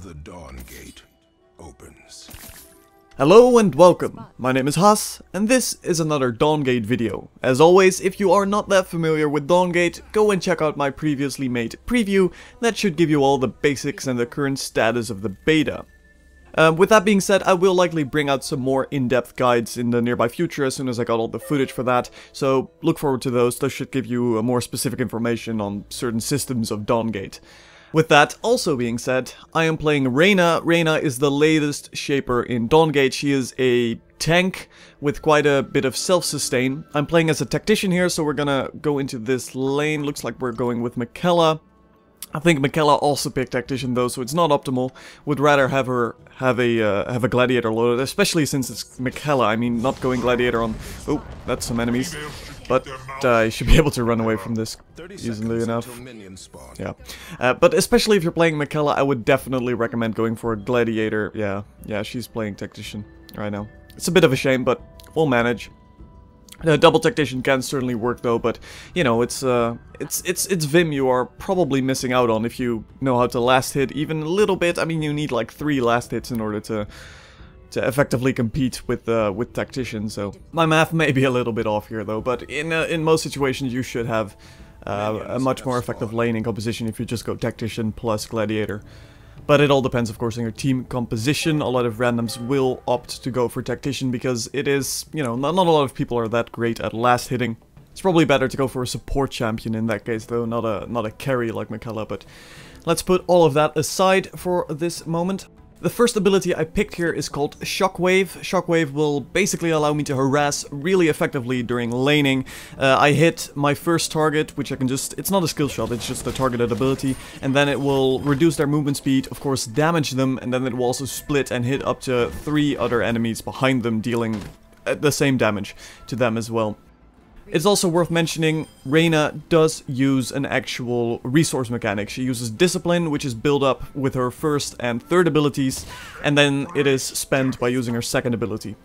The Dawngate opens. Hello and welcome, my name is Haas, and this is another Dawngate video. As always, if you are not that familiar with Dawngate, go and check out my previously made preview. That should give you all the basics and the current status of the beta. With that being said, I will likely bring out some more in-depth guides in the nearby future as soon as I got all the footage for that, so look forward to those. Those should give you more specific information on certain systems of Dawngate. With that also being said, I am playing Raina. Raina is the latest Shaper in Dawngate. She is a tank with quite a bit of self-sustain. I'm playing as a Tactician here, so we're gonna go into this lane. Looks like we're going with Michaela. I think Michaela also picked Tactician though, so it's not optimal. Would rather have her have a Gladiator loaded, especially since it's Michaela. I mean, not going Gladiator on... Oh, that's some enemies. But you should be able to run away from this easily enough. Yeah. But especially if you're playing Michaela, I would definitely recommend going for a Gladiator. Yeah, she's playing Tactician right now. It's a bit of a shame, but we'll manage. Double Tactician can certainly work though, but you know, it's Vim you are probably missing out on if you know how to last hit even a little bit. I mean, you need like 3 last hits in order to effectively compete with Tactician. So my math may be a little bit off here though, but in most situations you should have a much more effective laning composition if you just go Tactician plus Gladiator. But it all depends, of course, on your team composition. A lot of randoms will opt to go for Tactician because it is, you know, not a lot of people are that great at last hitting. It's probably better to go for a support champion in that case, though, not a carry like Michaela. But let's put all of that aside for this moment. The first ability I picked here is called Shockwave. Shockwave will basically allow me to harass really effectively during laning. I hit my first target, which I can just... It's not a skill shot, it's just a targeted ability. And then it will reduce their movement speed, of course damage them, and then it will also split and hit up to 3 other enemies behind them, dealing the same damage to them as well. It's also worth mentioning, Raina does use an actual resource mechanic. She uses Discipline, which is built up with her first and third abilities, and then it is spent by using her second ability.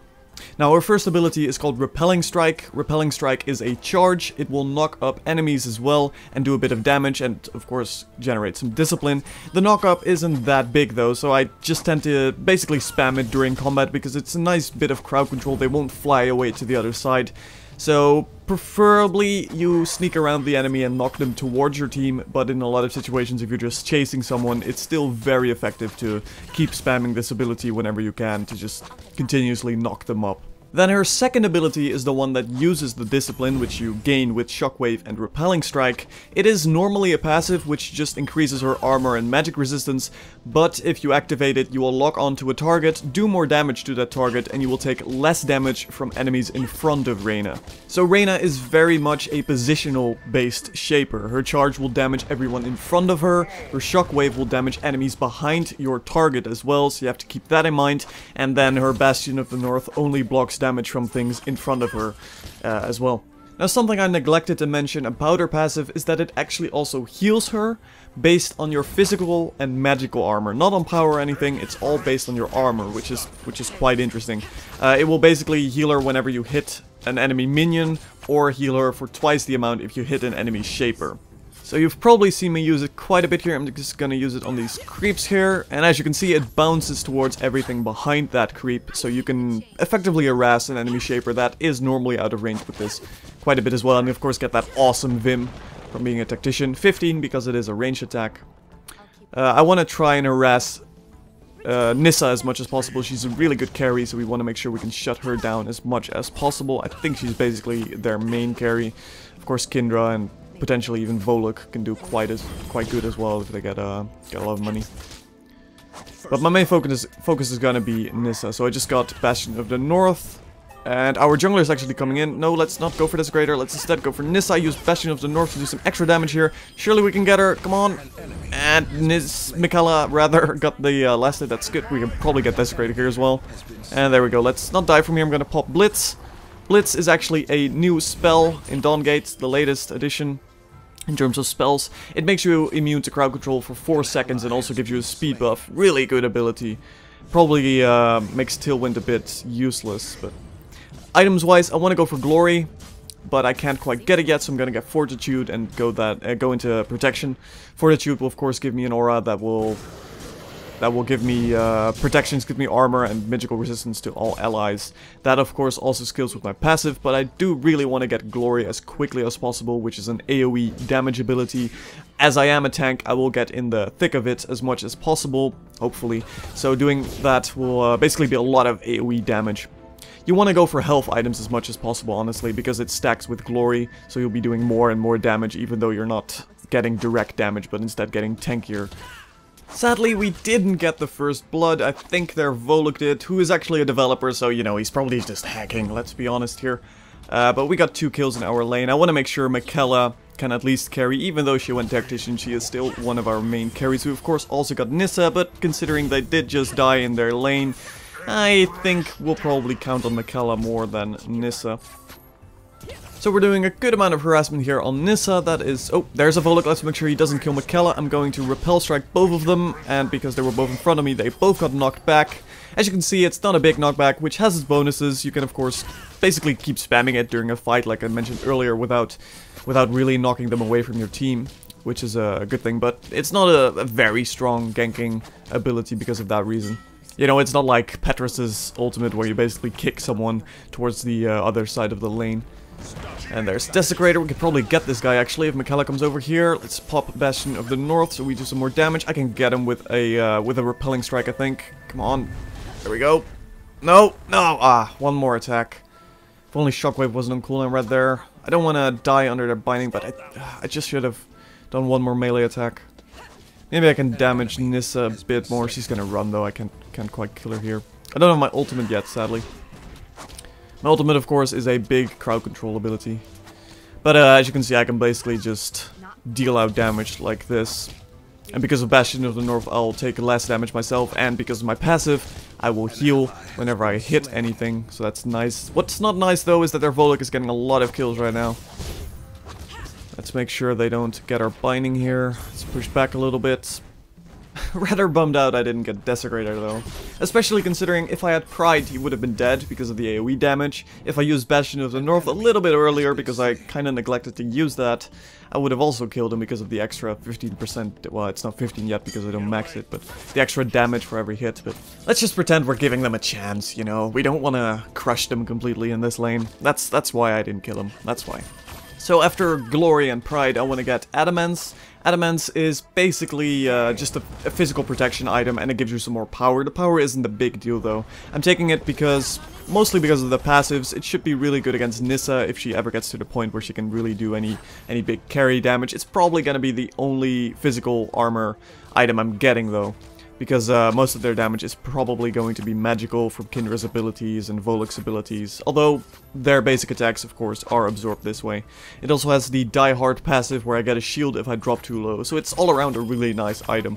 Now, her first ability is called Repelling Strike. Repelling Strike is a charge. It will knock up enemies as well and do a bit of damage and, of course, generate some discipline. The knock-up isn't that big, though, so I just tend to basically spam it during combat because it's a nice bit of crowd control. They won't fly away to the other side. So, preferably you sneak around the enemy and knock them towards your team, but in a lot of situations if you're just chasing someone, it's still very effective to keep spamming this ability whenever you can, to just continuously knock them up. Then her second ability is the one that uses the discipline, which you gain with Shockwave and Repelling Strike. It is normally a passive, which just increases her armor and magic resistance, but if you activate it, you will lock onto a target, do more damage to that target, and you will take less damage from enemies in front of Raina. So Raina is very much a positional-based Shaper. Her charge will damage everyone in front of her, her Shockwave will damage enemies behind your target as well, so you have to keep that in mind, and then her Bastion of the North only blocks damage from things in front of her as well. Now, something I neglected to mention about her passive is that it actually also heals her based on your physical and magical armor. Not on power or anything, it's all based on your armor, which is quite interesting. It will basically heal her whenever you hit an enemy minion, or heal her for twice the amount if you hit an enemy Shaper. So you've probably seen me use it quite a bit here. I'm just gonna use it on these creeps here, and as you can see, it bounces towards everything behind that creep, so you can effectively harass an enemy Shaper that is normally out of range with this quite a bit as well, and of course get that awesome Vim from being a Tactician. 15 because it is a ranged attack. I want to try and harass Nissa as much as possible. She's a really good carry, so we want to make sure we can shut her down as much as possible. I think she's basically their main carry. Of course, Kindra and potentially even Volok can do quite good as well if they get a lot of money. But my main focus is gonna be Nissa. So I just got Bastion of the North, and our jungler is actually coming in. No, let's not go for this Greater. Let's instead go for Nissa. Use Bastion of the North to do some extra damage here. Surely we can get her. Come on. And Michaela rather got the last hit. That's good. We can probably get this Greater here as well. And there we go. Let's not die from here. I'm gonna pop Blitz. Blitz is actually a new spell in Dawngate, the latest edition. In terms of spells, it makes you immune to crowd control for 4 seconds and also gives you a speed buff. Really good ability. Probably makes Tailwind a bit useless, but items wise, I want to go for Glory, but I can't quite get it yet, so I'm gonna get Fortitude and go into Protection. Fortitude will of course give me an aura that will that will give me protections, give me armor and magical resistance to all allies. That of course also scales with my passive, but I do really want to get Glory as quickly as possible, which is an AoE damage ability. As I am a tank, I will get in the thick of it as much as possible, hopefully. So doing that will basically be a lot of AoE damage. You want to go for health items as much as possible, honestly, because it stacks with Glory, so you'll be doing more and more damage, even though you're not getting direct damage, but instead getting tankier. Sadly, we didn't get the first blood. I think their Voluk did, who is actually a developer, so, you know, he's probably just hacking, let's be honest here. But we got 2 kills in our lane. I want to make sure Michaela can at least carry, even though she went Tactician, she is still one of our main carries. We, of course, also got Nissa, but considering they did just die in their lane, I think we'll probably count on Michaela more than Nissa. So we're doing a good amount of harassment here on Nissa. That is... Oh, there's a Voluk. Let's make sure he doesn't kill Michaela. I'm going to Repel Strike both of them. And because they were both in front of me, they both got knocked back. As you can see, it's not a big knockback, which has its bonuses. You can, of course, basically keep spamming it during a fight, like I mentioned earlier, without really knocking them away from your team, which is a good thing. But it's not a very strong ganking ability because of that reason. You know, it's not like Petrus's ultimate where you basically kick someone towards the other side of the lane. And there's Desecrator. We could probably get this guy actually if Michaela comes over here. Let's pop Bastion of the North so we do some more damage. I can get him with a Repelling Strike, I think. Come on. There we go. No, no. Ah, one more attack. If only Shockwave wasn't on cooldown right there. I don't want to die under their binding, but I just should have done one more melee attack. Maybe I can damage Nissa a bit more. She's gonna run though. I can't quite kill her here. I don't have my ultimate yet, sadly. My ultimate, of course, is a big crowd control ability. But as you can see, I can basically just deal out damage like this. And because of Bastion of the North, I'll take less damage myself. And because of my passive, I will heal whenever I hit anything. So that's nice. What's not nice, though, is that their Voluk is getting a lot of kills right now. Let's make sure they don't get our binding here. Let's push back a little bit. Rather bummed out I didn't get Desecrator though. Especially considering if I had Pride he would have been dead because of the AoE damage. If I used Bastion of the North a little bit earlier because I kinda neglected to use that, I would have also killed him because of the extra 15%, well it's not 15 yet because I don't max it, but the extra damage for every hit. But let's just pretend we're giving them a chance, you know. We don't want to crush them completely in this lane. That's why I didn't kill him, that's why. So after Glory and Pride, I want to get Adamance. Adamance is basically just a physical protection item, and it gives you some more power. The power isn't a big deal though. I'm taking it mostly because of the passives. It should be really good against Nissa if she ever gets to the point where she can really do any big carry damage. It's probably gonna be the only physical armor item I'm getting though. Because most of their damage is probably going to be magical from Kindra's abilities and Voluk's abilities, although their basic attacks, of course, are absorbed this way. It also has the Die Hard passive where I get a shield if I drop too low, so it's all around a really nice item.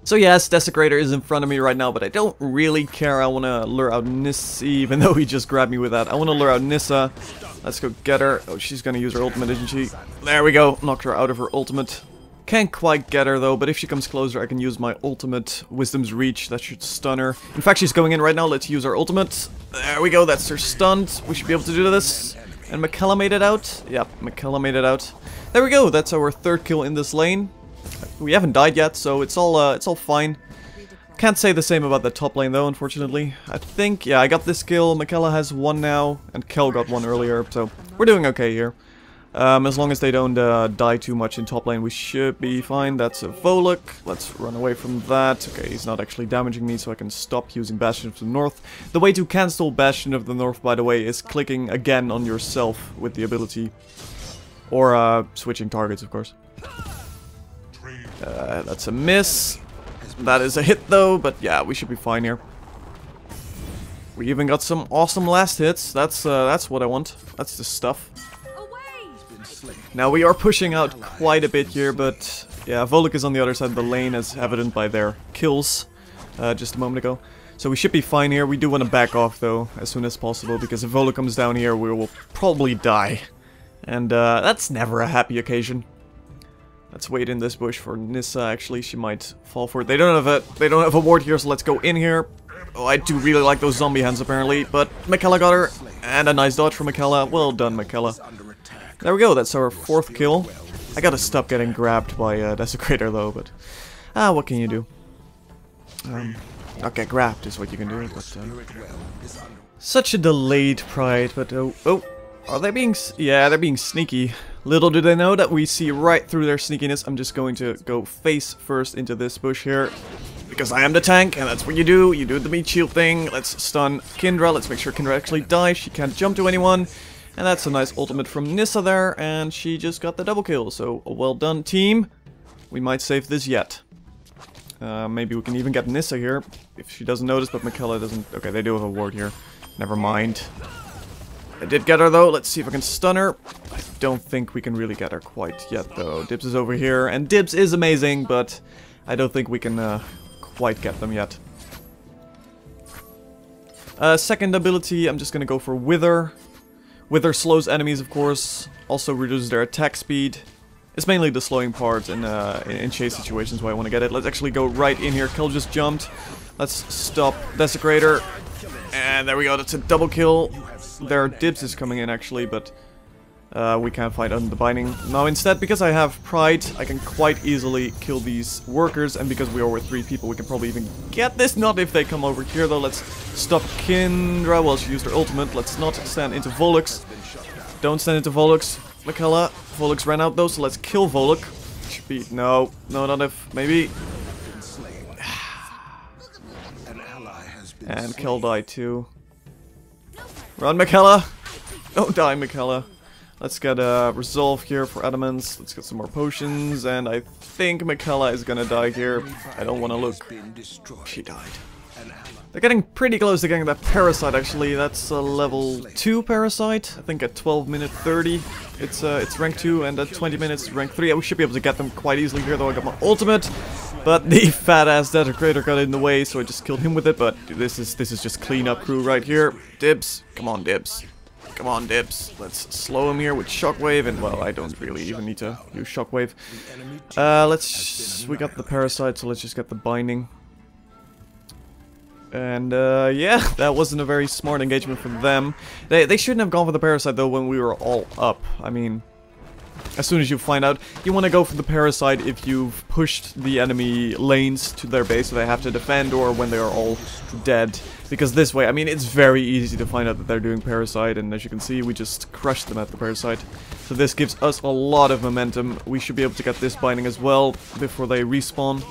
So yes, Desecrator is in front of me right now, but I don't really care. I want to lure out Nissa, even though he just grabbed me with that. I want to lure out Nissa. Let's go get her. Oh, she's going to use her ultimate, isn't she? There we go, knocked her out of her ultimate. Can't quite get her though, but if she comes closer I can use my ultimate, Wisdom's Reach, that should stun her. In fact, she's going in right now, let's use our ultimate. There we go, that's her stunned. We should be able to do this. And Michaela made it out. Yep, Michaela made it out. There we go, that's our 3rd kill in this lane. We haven't died yet, so it's all fine. Can't say the same about the top lane though, unfortunately. I think, yeah, I got this kill, Michaela has 1 now, and Kel got 1 earlier, so we're doing okay here. As long as they don't die too much in top lane, we should be fine. That's a Voluk. Let's run away from that. Okay, he's not actually damaging me, so I can stop using Bastion of the North. The way to cancel Bastion of the North, by the way, is clicking again on yourself with the ability. Or switching targets, of course. That's a miss. That is a hit, though, but yeah, we should be fine here. We even got some awesome last hits. That's what I want. That's the stuff. Now we are pushing out quite a bit here, but yeah, Voluk is on the other side of the lane as evident by their kills just a moment ago. So we should be fine here. We do want to back off though as soon as possible, because if Voluk comes down here we will probably die. And that's never a happy occasion. Let's wait in this bush for Nissa. Actually, she might fall for it. They don't have a ward here, so let's go in here. Oh, I do really like those zombie hands apparently, but Michaela got her. And a nice dodge from Michaela. Well done, Michaela. There we go, that's our 4th kill. I gotta stop getting grabbed by Desecrator though, but what can you do? not get grabbed is what you can do, but such a delayed pride, but oh, are they being, yeah, they're being sneaky. Little do they know that we see right through their sneakiness. I'm just going to go face first into this bush here, because I am the tank, and that's what you do the meat shield thing. Let's stun Kindra, let's make sure Kindra actually dies, she can't jump to anyone. And that's a nice ultimate from Nissa there, and she just got the double kill, so well done team. We might save this yet. Maybe we can even get Nissa here, if she doesn't notice, but Michaela doesn't. Okay, they do have a ward here. Never mind. I did get her though, let's see if I can stun her. I don't think we can really get her quite yet though. Dibs is over here, and Dibs is amazing, but I don't think we can quite get them yet. Second ability, I'm just gonna go for Wither. Wither slows enemies, of course, also reduces their attack speed. It's mainly the slowing part in chase situations why I want to get it. Let's actually go right in here. Kill just jumped. Let's stop Desecrator. And there we go, that's a double kill. Their Dibs is coming in actually, but we can't fight under the binding. Now instead, because I have Pride, I can quite easily kill these workers, and because we are with 3 people, we can probably even get this. Not if they come over here though. Let's stop Kindra while she used her ultimate. Let's not stand into Volux. Don't stand into Volux. Michaela. Volux ran out though, so let's kill Volux. Should be, no, not if, maybe. And Kel died too. Run, Michaela! Don't die, Michaela. Let's get a resolve here for adamants. Let's get some more potions, and I think Michaela is gonna die here. I don't want to look. She died. They're getting pretty close to getting that parasite actually. That's a level 2 parasite. I think at 12 minute 30 it's rank 2, and at 20 minutes rank 3. We should be able to get them quite easily here though. I got my ultimate, but the fat ass Desecrator got in the way, so I just killed him with it. But this is just clean up crew right here. Dibs, come on Dibs. Come on, Dibs. Let's slow him here with Shockwave, and well, I don't really even need to use Shockwave. We got the parasite, so let's just get the binding. And yeah, that wasn't a very smart engagement from them. They shouldn't have gone for the parasite though when we were all up. I mean, as soon as you find out, you want to go for the parasite if you've pushed the enemy lanes to their base so they have to defend, or when they are all dead. Because this way, I mean, it's very easy to find out that they're doing parasite, and as you can see, we just crushed them at the parasite. So this gives us a lot of momentum. We should be able to get this binding as well before they respawn.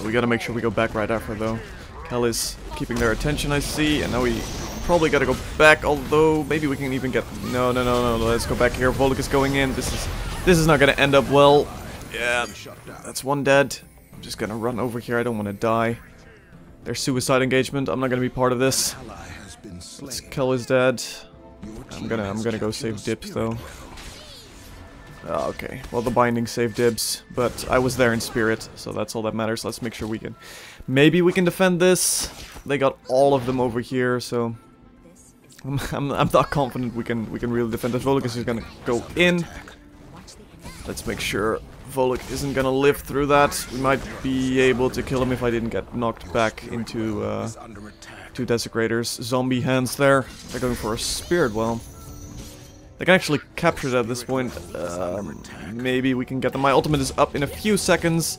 We gotta make sure we go back right after though. Kel is keeping their attention, I see, and now we probably gotta go back, although maybe we can even get... No, let's go back here. Volux is going in. This is not gonna end up well. Yeah, that's one dead. I'm just gonna run over here. I don't want to die. Their suicide engagement. I'm not gonna be part of this. Kel is dead. I'm gonna go save Dibs though. Okay, well the binding saved Dibs, but I was there in spirit, so that's all that matters. Let's make sure we can... Maybe we can defend this. They got all of them over here, so... I'm not confident we can really defend this. Volux is gonna go in. Let's make sure Volux isn't gonna live through that. We might be able to kill him if I didn't get knocked back into 2 Desecrators. Zombie hands there. They're going for a Spirit Well. They can actually capture it at this point. Maybe we can get them. My ultimate is up in a few seconds,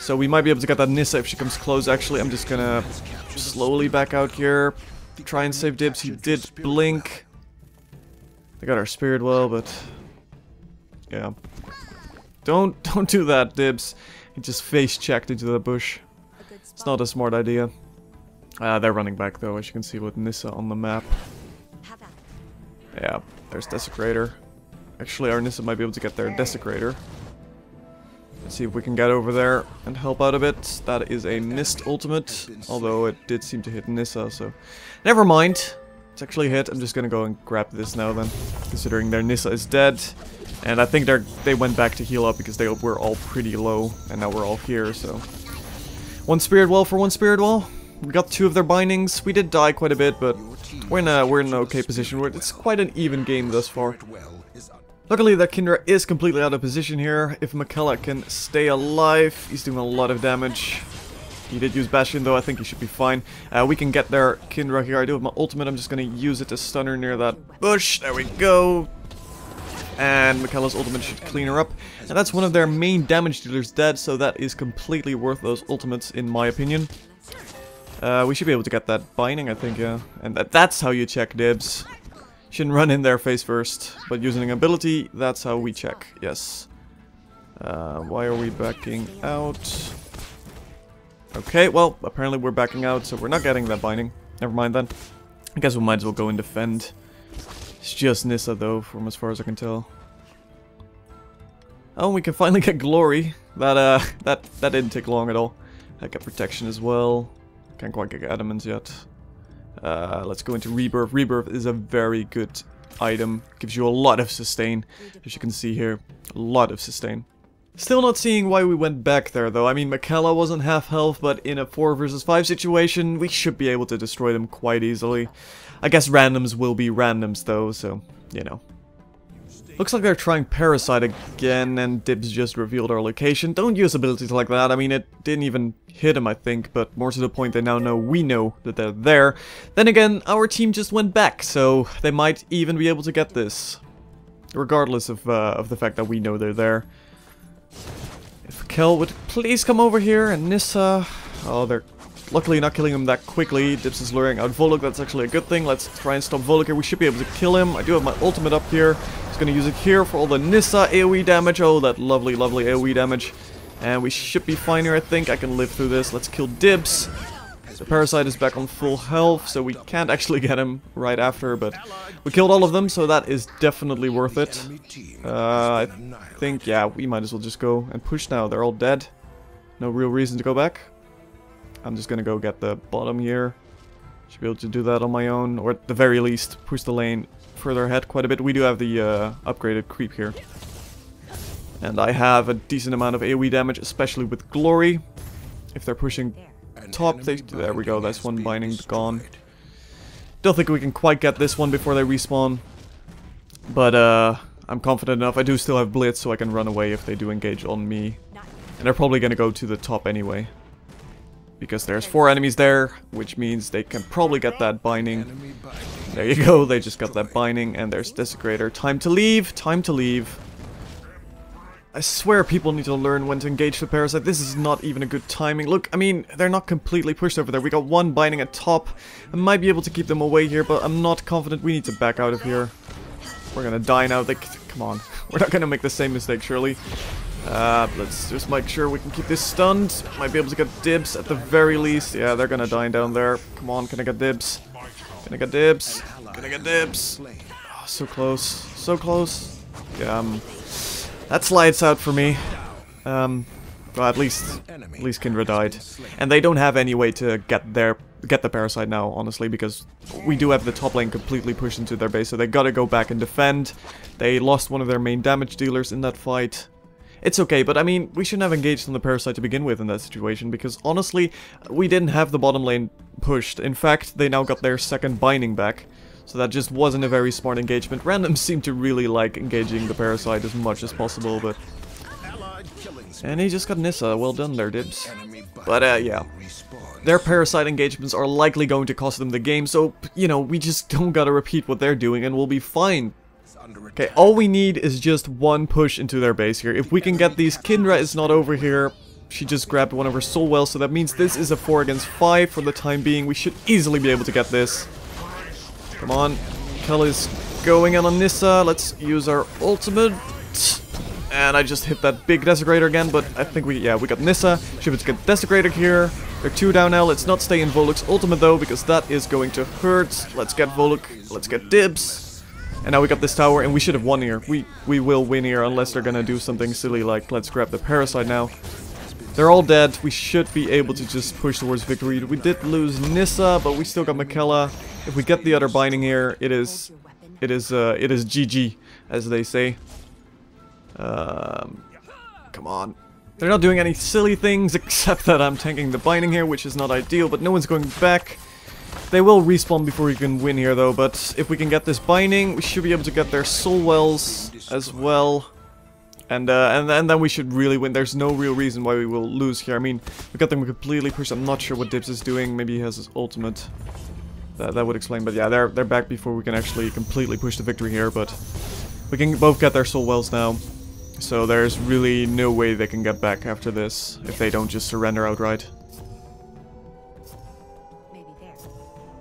so we might be able to get that Nissa if she comes close. Actually, I'm just gonna slowly back out here. Try and save Dibs. He did blink. They got our Spirit Well, but yeah. Don't do that, Dibs. He just face checked into the bush. It's not a smart idea. They're running back though, as you can see with Nissa on the map. Yeah, there's Desecrator. Actually, our Nissa might be able to get their Desecrator. Let's see if we can get over there and help out a bit. That is a missed ultimate, although it did seem to hit Nissa, so... Never mind. It's actually hit. I'm just gonna go and grab this now then, considering their Nissa is dead. And I think they went back to heal up because they were all pretty low, and now we're all here, so... 1 Spirit Well for 1 Spirit Well. We got 2 of their bindings. We did die quite a bit, but we're in an okay position. It's quite an even game thus far. Luckily, that Kindra is completely out of position here. If Michaela can stay alive, he's doing a lot of damage. He did use Bastion, though. I think he should be fine. We can get their Kindra here. I do have my ultimate. I'm just going to use it to stun her near that bush. There we go. And Michaela's ultimate should clean her up. And that's one of their main damage dealers dead, so that is completely worth those ultimates in my opinion. We should be able to get that binding, I think, yeah. And that's how you check dibs. Shouldn't run in there face first, but using an ability, that's how we check, yes. Why are we backing out? Okay, well, apparently we're backing out, so we're not getting that binding. Never mind then. I guess we might as well go and defend. It's just Nissa though, from as far as I can tell. Oh, we can finally get glory. That didn't take long at all. I got protection as well. Can't quite get adamants yet. Let's go into rebirth. Rebirth is a very good item. Gives you a lot of sustain, as you can see here. A lot of sustain. Still not seeing why we went back there though. I mean, Michaela wasn't half health, but in a 4 versus 5 situation, we should be able to destroy them quite easily. I guess randoms will be randoms though, so, you know. Looks like they're trying Parasite again, and Dibs just revealed our location. Don't use abilities like that. I mean, it didn't even hit him, I think, but more to the point, they now know we know that they're there. Then again, our team just went back, so they might even be able to get this. Regardless of the fact that we know they're there. If Kel would please come over here, and Nissa... Oh, they're luckily not killing him that quickly. Dibs is luring out Volok, that's actually a good thing. Let's try and stop Volok here. We should be able to kill him. I do have my ultimate up here. Just gonna use it here for all the Nissa AoE damage. Oh, that lovely, lovely AoE damage. And we should be fine here, I think. I can live through this. Let's kill Dibs. The Parasite is back on full health, so we can't actually get him right after, but we killed all of them, so that is definitely worth it. I think, yeah, we might as well just go and push now. They're all dead. No real reason to go back. I'm just gonna go get the bottom here. Should be able to do that on my own, or at the very least, push the lane further ahead quite a bit. We do have the upgraded creep here. And I have a decent amount of AoE damage, especially with Glory. If they're pushing top, there we go, that's one binding gone. Don't think we can quite get this one before they respawn. But I'm confident enough. I do still have Blitz, so I can run away if they do engage on me. And they're probably gonna go to the top anyway. Because there's 4 enemies there, which means they can probably get that binding. There you go, they just got that binding, and there's Desecrator. Time to leave, time to leave. I swear people need to learn when to engage the Parasite. This is not even a good timing. Look, I mean, they're not completely pushed over there. We got one binding at top. I might be able to keep them away here, but I'm not confident. We need to back out of here. We're gonna die now. Come on. We're not gonna make the same mistake, surely. Let's just make sure we can keep this stunned. Might be able to get Dibs at the very least. Yeah, they're gonna die down there. Come on, can I get Dibs? Can I get Dibs? Can I get Dibs? Oh, so close. So close. Yeah, that's lights out for me. Well, at least Kindra died. And they don't have any way to get the Parasite now, honestly, because we do have the top lane completely pushed into their base, so they gotta go back and defend. They lost one of their main damage dealers in that fight. It's okay, but I mean, we shouldn't have engaged on the Parasite to begin with in that situation, because honestly, we didn't have the bottom lane pushed. In fact, they now got their second binding back. So that just wasn't a very smart engagement. Randoms seem to really like engaging the Parasite as much as possible, but... And he just got Nissa. Well done there, Dibs. But, yeah. Their Parasite engagements are likely going to cost them the game, so, you know, we just don't gotta repeat what they're doing and we'll be fine. Okay, all we need is just one push into their base here. If we can get these... Kindra is not over here. She just grabbed one of her soul wells, so that means this is a 4 against 5 for the time being. We should easily be able to get this. Come on, Kel is going in on Nissa. Let's use our ultimate. And I just hit that big Desecrator again, but I think we got Nissa. Should be able to get Desecrator here. They're 2 down now. Let's not stay in Volok's ultimate though, because that is going to hurt. Let's get Volok. Let's get Dibs. And now we got this tower, and we should have won here. We will win here, unless they're gonna do something silly like let's grab the Parasite now. They're all dead. We should be able to just push towards victory. We did lose Nissa, but we still got Michaela. If we get the other binding here, it is GG, as they say. Come on. They're not doing any silly things, except that I'm tanking the binding here, which is not ideal, but no one's going back. They will respawn before we can win here, though, but if we can get this binding, we should be able to get their soul wells as well. And then we should really win. There's no real reason why we will lose here. I mean, we got them completely pushed. I'm not sure what Dibs is doing. Maybe he has his ultimate. That would explain. But yeah, they're back before we can actually completely push the victory here. But We can both get their soul wells now. So there's really no way they can get back after this if they don't just surrender outright.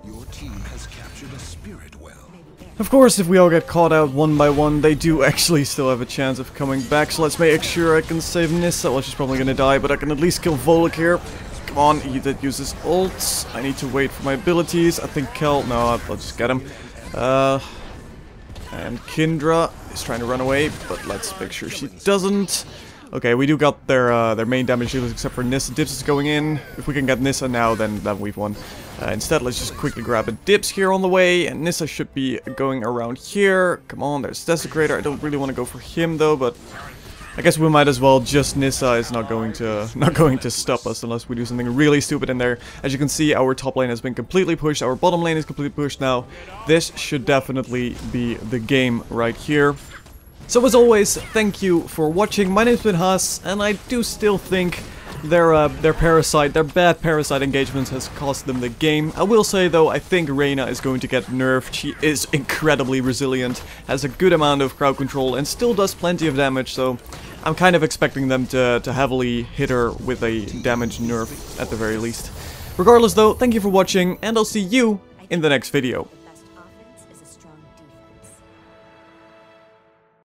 Your team has captured a spirit well. Of course, if we all get caught out one by one, they do actually still have a chance of coming back. So let's make sure I can save Nissa. Well, she's probably gonna die, but I can at least kill Volek here. Come on, he did use his ults. I need to wait for my abilities. I think Kel... No, I'll just get him. And Kindra is trying to run away, but let's make sure she doesn't. Okay, we do got their main damage dealers except for Nissa. Dips is going in. If we can get Nissa now, then we've won. Instead, let's just quickly grab a Dips here on the way, and Nissa should be going around here. Come on, there's Desecrator. I don't really want to go for him though, but I guess we might as well. Just Nissa is not going to stop us unless we do something really stupid in there. As you can see, our top lane has been completely pushed. Our bottom lane is completely pushed now. This should definitely be the game right here. So as always, thank you for watching. My name's been Haas, and I do still think their bad parasite engagements has cost them the game. I will say though, I think Raina is going to get nerfed. She is incredibly resilient, has a good amount of crowd control, and still does plenty of damage, so I'm kind of expecting them to heavily hit her with a damage nerf at the very least. Regardless though, thank you for watching, and I'll see you in the next video.